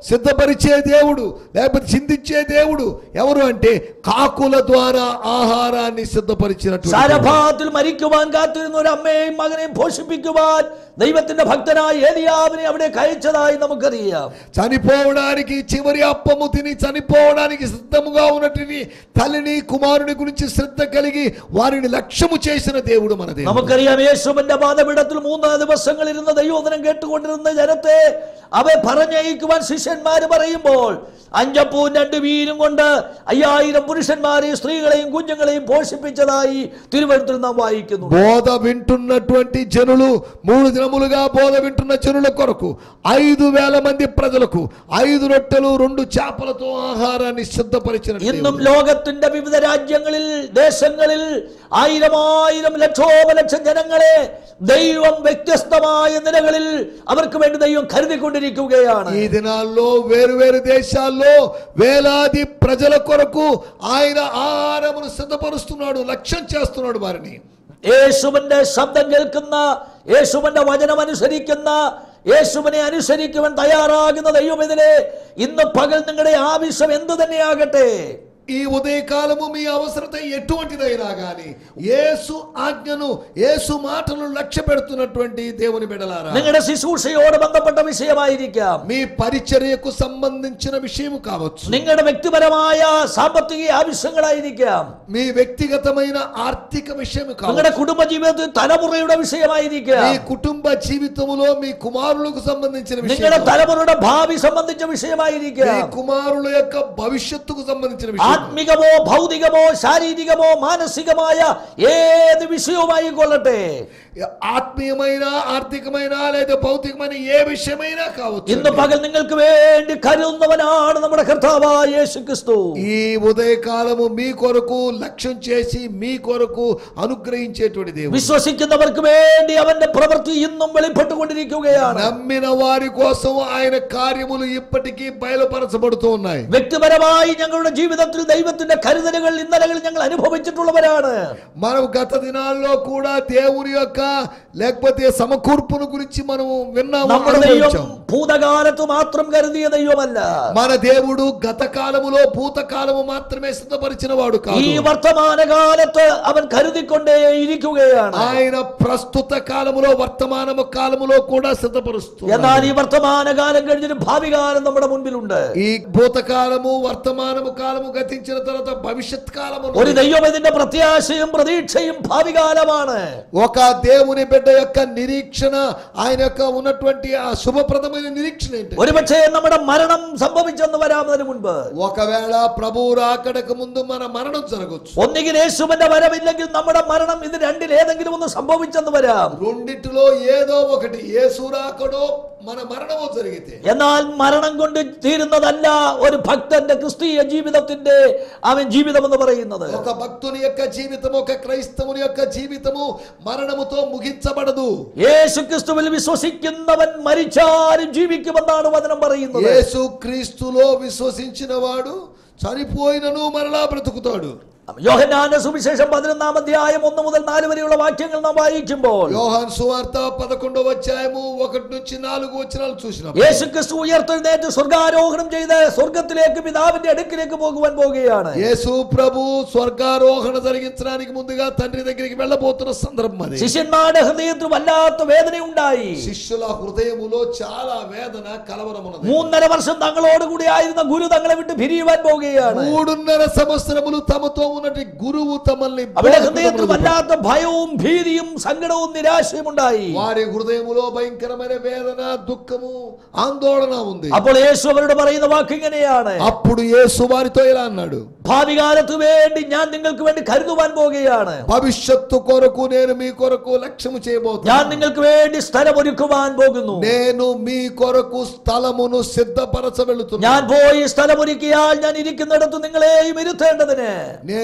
సిద్ధపరిచే దేవుడు లేకపోతే చిందించే దేవుడు ఎవరు అంటే కాకుల ద్వారా ఆహారాన్ని సిద్ధపరిచినటువంటి സാരഭാത്തിൽ മരിക്കുവാൻ കാത്തിരുന്ന ഒരു അമ്മയെയും മകനെയും പോഷിപ്പിക്കുവാൻ ദൈവത്തിന്റെ ഭക്തനായ ഏലിയാവിനെ അവിടെ അയച്ചതായി നമുക്കറിയാം. చనిపోవడానికి చివరి అప్పము తిని చనిపోవడానికి సిద్ధముగా ఉన్నటువంటి తల్లిని కుమారుని గురించి శ్రద్ధ కలిగి వారిని లక్ష్యము చేసిన దేవుడు మన దేవుడు. നമുക്കറിയാം യേശുവിന്റെ പാദപീഠത്തിൽ 3 ദിവസങ്ങൾ ഇരുന്ന ദൈവവചനം കേട്ടുകൊണ്ടിരുന്ന ജനത്തെ അവയെ പറഞ്ഞയക്കുവാൻ ശിഷ്യന്മാര് പറയുമ്പോൾ 5 അപ്പവും 2 മീനും കൊണ്ട് 5000 പുരുഷന്മാരെയും സ്ത്രീകളെയും കുഞ്ഞുങ്ങളെയും പോഷിപ്പിച്ചതായി തിരുവചനത്തിൽ നാം വായിക്കുന്നു. బోధ వింటున్నటువంటి జనులు 3 దినములుగా బోధ వింటున్న జనుల కొరకు 5000 మంది ప్రజలకు 5 రొట్టెలు 2 చేపలతో ఆహారాన్ని సిద్ధపరిచిన ഇന്നും ലോകത്തിന്റെ വിവിധ രാജ്യങ്ങളിൽ ദേശങ്ങളിൽ 1000 ലക്ഷോപലക്ഷം ജനങ്ങളെ ദൈവം വ്യത്യസ്തമായ നിലകളിൽ അവർക്ക് വേണ്ടി ദൈവം കരുതിക്കൊണ്ടിരിക്കുകയാണ്. ఈ దినాల్లో వేరు దేశాల్లో వేలాది ప్రజల కొరకు ఆయన ఆహారమును సిద్ధపరుస్తున్నాడు, లక్ష్యం చేస్తున్నాడు వారిని. യേശുവിന്റെ ശബ്ദം കേൾക്കുന്ന, യേശുവിന്റെ വചനം അനുസരിക്കുന്ന, യേശുവിനെ അനുസരിക്കുവാൻ തയ്യാറാകുന്ന ദൈവമെതിരെ ഇന്ന് പകൽ നിങ്ങളുടെ ആവശ്യം എന്തു തന്നെയാകട്ടെ, ఈ ఉదయకాలము మీ అవసరత ఎటువంటిదైనా గాని యేసు ఆజ్ఞను యేసు మాటలను లక్ష్య పెడుతున్నటువంటి దేవుని బిడ్డలారా, നിങ്ങളുടെ ശുശ്രൂഷയോട് ബന്ധപ്പെട്ട വിഷയമായിരിക്കാം, మీ పరిచర్యకు సంబంధించిన విషయం కావచ్చు, നിങ്ങളുടെ വ്യക്തിപരമായ സാമ്പത്തിക ആവശ്യങ്ങളായിരിക്കാം, మీ వ్యక్తిగతమైన ఆర్థిక విషయం కావచ్చు, നിങ്ങളുടെ കുടുംബ ജീവിതത്തിൽ തലമുറയുടെ വിഷയമായിരിക്കാം, మీ కుటుంబ జీవితంలో మీ కుమారులకు సంబంధించిన విషయం, നിങ്ങളുടെ തലമുറയുടെ ഭാവി സംബന്ധിച്ച మీ విషయമായിരിക്കാം, కుమారుల యొక్క భవిష్యత్తుకు సంబంధించిన విషయం, ആത്മികമോ ഭൗതികമോ ശാരീരികമോ മാനസികമായ ഏത് വിഷയവുമായി കൊള്ളട്ടെ, ఆత్మీయమైన ఆర్థికమైన లేదా భౌతికమైన ఏ విషయమైనా కావచ్చు, ഇന്ന് പകൽ നിങ്ങൾക്ക് വേണ്ടി കരുതുന്നവനാണ് നമ്മുടെ കർത്താവായ യേശുക്രിസ്തു. ఈ ఉదయకాలము మీ కొరకు లక్ష్యం చేసి మీ కొరకు అనుగ్రహించేటువంటి దేవుడు. വിശ്വസിക്കുന്നവർക്ക് വേണ്ടി അവന്റെ പ്രവൃത്തി ഇന്നും വെളിപ്പെട്ടുകൊണ്ടിരിക്കുകയാണ്. నమ్మిన వారి కోసం ఆయన కార్యములు ఇప్పటికీ బయలుపరచబడుతూ ఉన్నాయి. വ്യക്തിപരമായി ഞങ്ങളുടെ ജീവിതത്തിൽ ദൈവത്തിന്റെ കരുതലുകൾ ഇന്നലകളിൽ ഞങ്ങൾ അനുഭവിച്ചിട്ടുള്ളവരാണ്. మనం గత దినాల్లో కూడా దేవుని యొక్క లేకపోతే సమకూర్పును గురించి మనం విన్నాము. നമ്മുടെ ദൈവം ഭൂതകാലത്ത് മാത്രം കരുതിയ ദൈവമല്ല. మన దేవుడు గత కాలములో భూతకాలము మాత్రమే సిద్ధపరిచిన వాడు కాదు. ഈ വർത്തമാനകാലത്ത് അവൻ കരുതിക്കൊണ്ടേ ഇരിക്കുകയാണ്. ఆయన ప్రస్తుత కాలములో వర్తమానము కాలములో కూడా సిద్ధపరుస్తూ. എന്നാൽ ഈ വർത്തമാനകാലം കഴിഞ്ഞിട്ട് ഭാവി കാലം നമ്മുടെ മുൻപിലുണ്ട്. ఈ భూతకాలము వర్తమానము కాలము గతించిన తర్వాత భవిష్యత్ కాలము. ഒരു ദൈവം ഇതിന്റെ പ്രത്യാശയും പ്രതീക്ഷയും ഭാവി കാലമാണ്. ఒక దేవుని బిడ్డ యొక్క నిరీక్షణ, ఆయన యొక్క ఉన్నటువంటి ఆ శుభప్రదమైన నిరీక్షణ ఏంటి? ഒരുപക്ഷേ നമ്മുടെ മരണം സംഭവിച്ചെന്ന് വരാമതിന് മുൻപ്, ఒకవేళ ప్రభువు రాకడకు ముందు మన మరణం జరగవచ్చు. ഒന്നുകിൽ യേശുവിന്റെ വരവില്ലെങ്കിൽ നമ്മുടെ മരണം, ഇത് രണ്ടിൽ ഏതെങ്കിലും ഒന്ന് സംഭവിച്ചെന്ന് വരാം. రెండిటిలో ఏదో ఒకటి, యేసు రాకడో మన మరణము జరిగితే, എന്നാൽ മരണം കൊണ്ട് തീരുന്നതല്ല ഒരു ഭക്തന്റെ ക്രിസ്തീയ ജീവിതത്തിന്റെ അവൻ ജീവിതം എന്ന് പറയുന്നത്. ఒక భక్తుని యొక్క జీవితము, ఒక క్రైస్తవుని యొక్క జీవితము మరణముతో ముగించబడదు. యేసుక్రీస్తుവിൽ വിശ്വസിക്കുന്നവൻ മരിച്ചാലും ജീവിക്കുമെന്നാണ് വചനം പറയുന്നത്. యేసు క్రీస్తులో విశ్వసించిన వాడు చనిపోయినను మరలా బ్రతుకుతాడు. യോഹന്നാന്റെ സുവിശേഷം 11-ാം അധ്യായം 1 മുതൽ 4 വരെയുള്ള വാക്യങ്ങൾ നാം വായിക്കുമ്പോൾ యోహాను సువార్త 11వ అధ్యాయము 1 నుంచి 4 వచనాలు చూసినప్పుడు യേശുക്രിസ്തു ഉയർത്തെഴുന്നേറ്റ് സ്വർഗാരോഹണം ചെയ്ത് സ്വർഗത്തിലേക്ക് പിതാവിന്റെ അടുക്കിലേക്ക് പോകുവാൻ പോകുകയാണ്. యేసు ప్రభు స్వర్గారోహణ జరిగించడానికి ముందుగా తండ్రి దగ్గరికి వెళ్ళబోతున్న సందర్భం అది. ശിഷ്യന്മാരുടെ ഹൃദയത്തിൽ വല്ലാത്ത വേദന ഉണ്ടായി. శిష్యుల హృదయములో చాలా వేదన, కలవరం ఉన్నది. 3.5 വർഷം തങ്ങളോട് കൂടി ആയിരുന്ന ഗുരു തങ്ങളെ വിട്ട് പിരിയുവാൻ പോകുകയാണ്. 3.5 సంవత్సరములు తమతో ఉన్నటి గురువు తమల్ని അവരുടെ ഹൃദയത്തിൽ വല്ലാത്ത ഭയവും ഭീതിയും സങ്കടവും നിരാശയും ഉണ്ടായി. వారి హృదయములో భయంకరమైన వేదన, దుఃఖము, ఆందోళన ఉంది. അപ്പോൾ യേശു അവരോട് പറയുന്ന വാക്ക് ഇങ്ങനെയാണ്. అప్పుడు యేసు వారితో ఇలా అన్నాడు, ഭാവി കാലത്ത് വേണ്ടി ഞാൻ നിങ്ങൾക്ക് വേണ്ടി കരുതുവാൻ പോകുകയാണ്. భవిష్యత్తు కొరకు నేను మీ కొరకు లక్ష్యము చేయబోతున్నాను. ഞാൻ നിങ്ങൾക്ക് വേണ്ടി സ്ഥലമൊരുക്കുവാൻ പോകുന്നു. నేను మీ కొరకు స్థలమును సిద్ధపరచ వెళుతున్నాను. ഞാൻ പോയി സ്ഥലമൊരുക്കിയാൽ ഞാൻ ഇരിക്കുന്നിടത്ത് നിങ്ങളെയും ഇരുത്തേണ്ടതിന്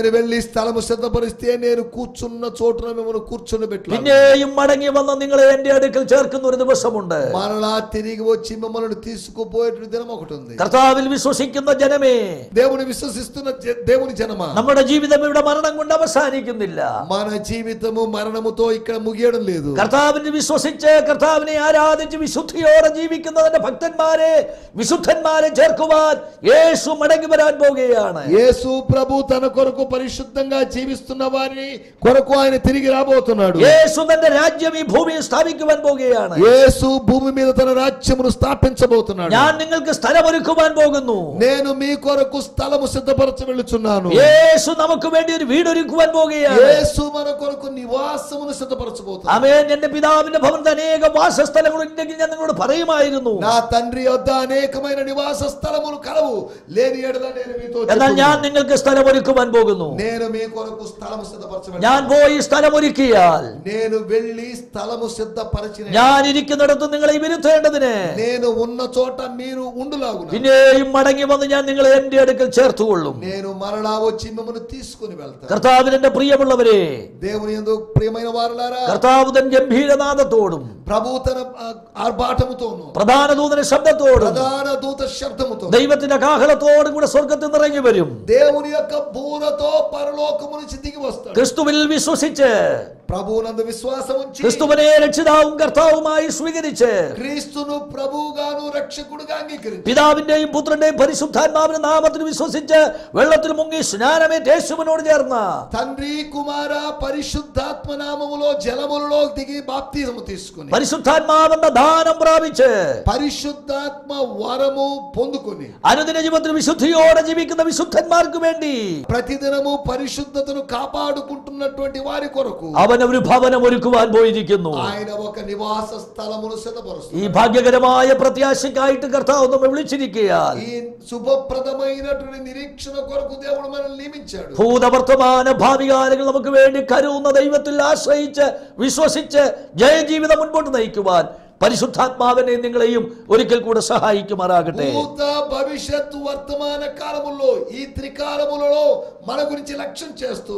నేను వెళ్ళి స్థలము సిద్ధపరిస్తే నేను కూర్చున్న చోటున మిమ్మల్ని కూర్చొనిబెట్టాను. പിന്നെയും മടങ്ങി വന്ന് നിങ്ങളെ എന്റെ അടുക്കൽ ചേർക്കുന്ന ഒരു ദിവസമുണ്ട്. మరలా తిరిగి వచ్చి మిమ్మల్ని తీసుకుపోయే దినం ఒకటి ఉంది. കർത്താവിൽ വിശ്വസിക്കുന്ന ജനമേ, దేవుని విశ్వసిస్తున్న దేవుని జనమా, നമ്മുടെ ജീവിതം ഇവിടെ മരണം കൊണ്ട് അവസാനിക്കുന്നില്ല. మన జీవితము మరణముతో ఇక్కడ ముగియడం లేదు. കർത്താവിനെ വിശ്വസിച്ച് കർത്താവിനെ ആരാധിച്ച് വിശുദ്ധിയോടെ ജീവിക്കുന്നതിന്റെ ഭക്തന്മാരെ, വിശുദ്ധന്മാരെ ചേർക്കുവാൻ യേശു മടങ്ങി വരാൻ പോകുകയാണ്. యేసు ప్రభు తన కొరకు పరిశుద్ధంగా జీవిస్తున్న వారిని కొరకు ఆయన తిరిగి రాబోతున్నాడు. యేసు തന്റെ രാജ്യം ഈ ഭൂമിയിൽ സ്ഥാപിക്കുവാൻ പോകുകയാണ്. యేసు భూమి మీద తన రాజ్యమును స్థాపించబోతున్నాడు. ഞാൻ നിങ്ങൾക്ക് സ്ഥലമൊരുക്കുവാൻ പോകുന്നു. నేను మీ కొరకు స్థలము సిద్ధపరచ వెళుచున్నాను. యేసు നമുക്ക് വേണ്ടി ഒരു വീട് ഒരുക്കുവാൻ പോകുകയാണ്. యేసు మన కొరకు నివాసమును సిద్ధపరచబోతున్నాడు. ആമേൻ. എന്റെ പിതാവിന്റെ ഭവനത്തിൽ അനേക വാസസ്ഥലങ്ങൾ ഉണ്ടെങ്കിൽ ഞാൻ നിങ്ങളോട് പറയുമായിരുന്നു. నా తండ్రి వద్ద అనేకమైన నివాస స్థలములు కలవు, లేని ఎడల నేను మీతో എന്നാൽ ഞാൻ നിങ്ങൾക്ക് സ്ഥലമൊരുക്കുവാൻ പോകുന്നു. నేను మీ కొరకు స్థలము సిద్ధపరచబడి ഞാൻ പോയി സ്ഥലമൊരുക്കിയാൽ నేను వెళ్ళి స్థలము సిద్ధపరచిన ഞാൻ ഇരിക്കുന്നിടത്ത് നിങ്ങളെ ഇരുത്തേണ്ടതിന് నేను ఉన్న చోట మీరు ఉండులాగున പിന്നെയും മടങ്ങി വന്ന് ഞാൻ നിങ്ങളെ എന്റെ അടുക്കൽ ചേർത്തുകൊള്ളും. నేను మరలా వచ్చి మిమ్మల్ని తీసుకొని వెళ్తాను. കർത്താവിന്റെ പ്രിയമുള്ളവരെ, దేవుని యందు ప్రియమైన వారలారా, കർത്താവ് തൻ ഗംഭീരനാദത്തോടും ప్రభు తన ఆర్భాటముతోను പ്രധാന ദൂതന്റെ ശബ്ദത്തോടും ప్రధాన దూత శబ్దముతో ദൈവത്തിന്റെ കാഹളത്തോടും കൂടെ സ്വർഗത്തിൽ നിറങ്ങി വരും. దేవుని యొక్క బూరతో పరలోకము నుంచి దిగి వస్తాడు. ക്രിസ്തുവിൽ വിശ്വസിച്ച് ప్రభువునందు విశ్వాసం ఉంచి ക്രിസ്തുവിനെ രക്ഷിതാവും കർത്താവുമായി സ്വീകരിച്ച് క్రీస్తును ప్రభువుగాను రక్షకుడుగా అంగీకరించి പിതാവിന്റെയും പുത്രന്റെയും പരിശുദ്ധാത്മാവിന്റെ നാമത്തിൽ വിശ്വസിച്ച് വെള്ളത്തിൽ മുങ്ങി സ്നാനമേറ്റ് യേശുവിനോട് ചേർന്ന తండ్రి, కుమార, పరిశుద్ధాత్మ నామములో జలములలో దిగి బాప్తిజము తీసుకుని പരിശുദ്ധാത്മാവെന്ന ദാനം പ്രാപിച്ച് పరిశుద్ధాత్మ వరము పొందుకొని അനുദിന ജീവിതത്തിൽ വിശുദ്ധിയോടെ ജീവിക്കുന്ന വിശുദ്ധന്മാർക്ക് വേണ്ടി ప్రతిదినము పరిశుద్ధతను కాపాడుకుంటున్నటువంటి వారి కొరకు അവൻ ഒരു ഭവനം ഒരുക്കുവാൻ പോയിരിക്കുന്നു. ఆయన ఒక నివాస స్థలమును ഈ సిద్ధపరుస్తున్నాడు. ഭാഗ്യകരമായ പ്രത്യാശയ്ക്കായിട്ട് കർത്താവ് നമ്മെ വിളിച്ചിരിക്കുകയാൽ ఈ శుభప్రదమైనటువంటి నిరీక్షణ కొరకు దేవుడు మనల్ని నియమించాడు. ഭൂതവർത്തമാന ഭാവി കാലങ്ങൾ നമുക്ക് വേണ്ടി കരുതുന്ന ദൈവത്തിൽ ആശ്രയിച്ച് വിശ്വസിച്ച് ജയജീവിതം മുൻപോട്ട് നയിക്കുവാൻ പരിശുദ്ധാത്മാവിനെ നിങ്ങളെയും ഒരിക്കൽ കൂടെ സഹായിക്കുമാറാകട്ടെ. భూత భవిష్యత్తు వర్తమాన కాలములో ఈ త్రికాలములలో మన గురించి లక్ష్యం చేస్తూ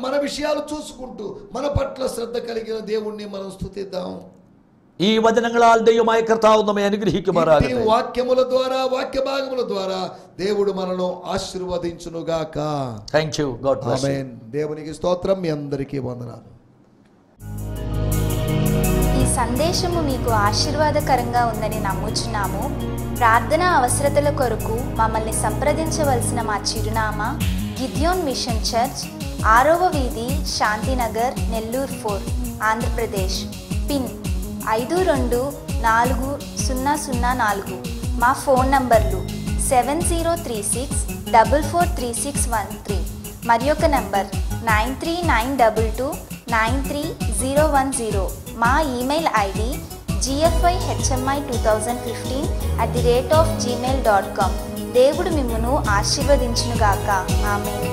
మన విషయాలు చూసుకుంటూ మన పట్ల శ్రద్ధ కలిగిన దేవుణ్ణి మనం స్తుతిద్దాం. ഈ వచനങ്ങളാൽ ദൈവമായ കർത്താവ് നമ്മെ അനുഗ്രഹിക്കുമാറാകട്ടെ. ఈ వాక్యముల ద్వారా, వాక్య భాగముల ద్వారా దేవుడు మనల్ని ఆశీర్వదించును గాక. Thank you. God bless you. ఆమేన్. దేవునికి స్తోత్రం. మీ అందరికీ వందనాలు. ఈ సందేశము మీకు ఆశీర్వాదకరంగా ఉందని నమ్ముచున్నాము. ప్రార్థనా అవసరతల కొరకు మమ్మల్ని సంప్రదించవలసిన మా చిరునామా గిద్యోన్ మిషన్ చర్చ్, 6వ వీధి, శాంతినగర్, నెల్లూరు 4, ఆంధ్రప్రదేశ్. పిన్ 524004. మా ఫోన్ నంబర్లు 7036443613 మరి ఒక నంబర్ 9392293010. మా ఈమెయిల్ ఐడి gfihmi2015@gmail.com. దేవుడు మిమ్మును ఆశీర్వదించునుగాక. ఆమేన్.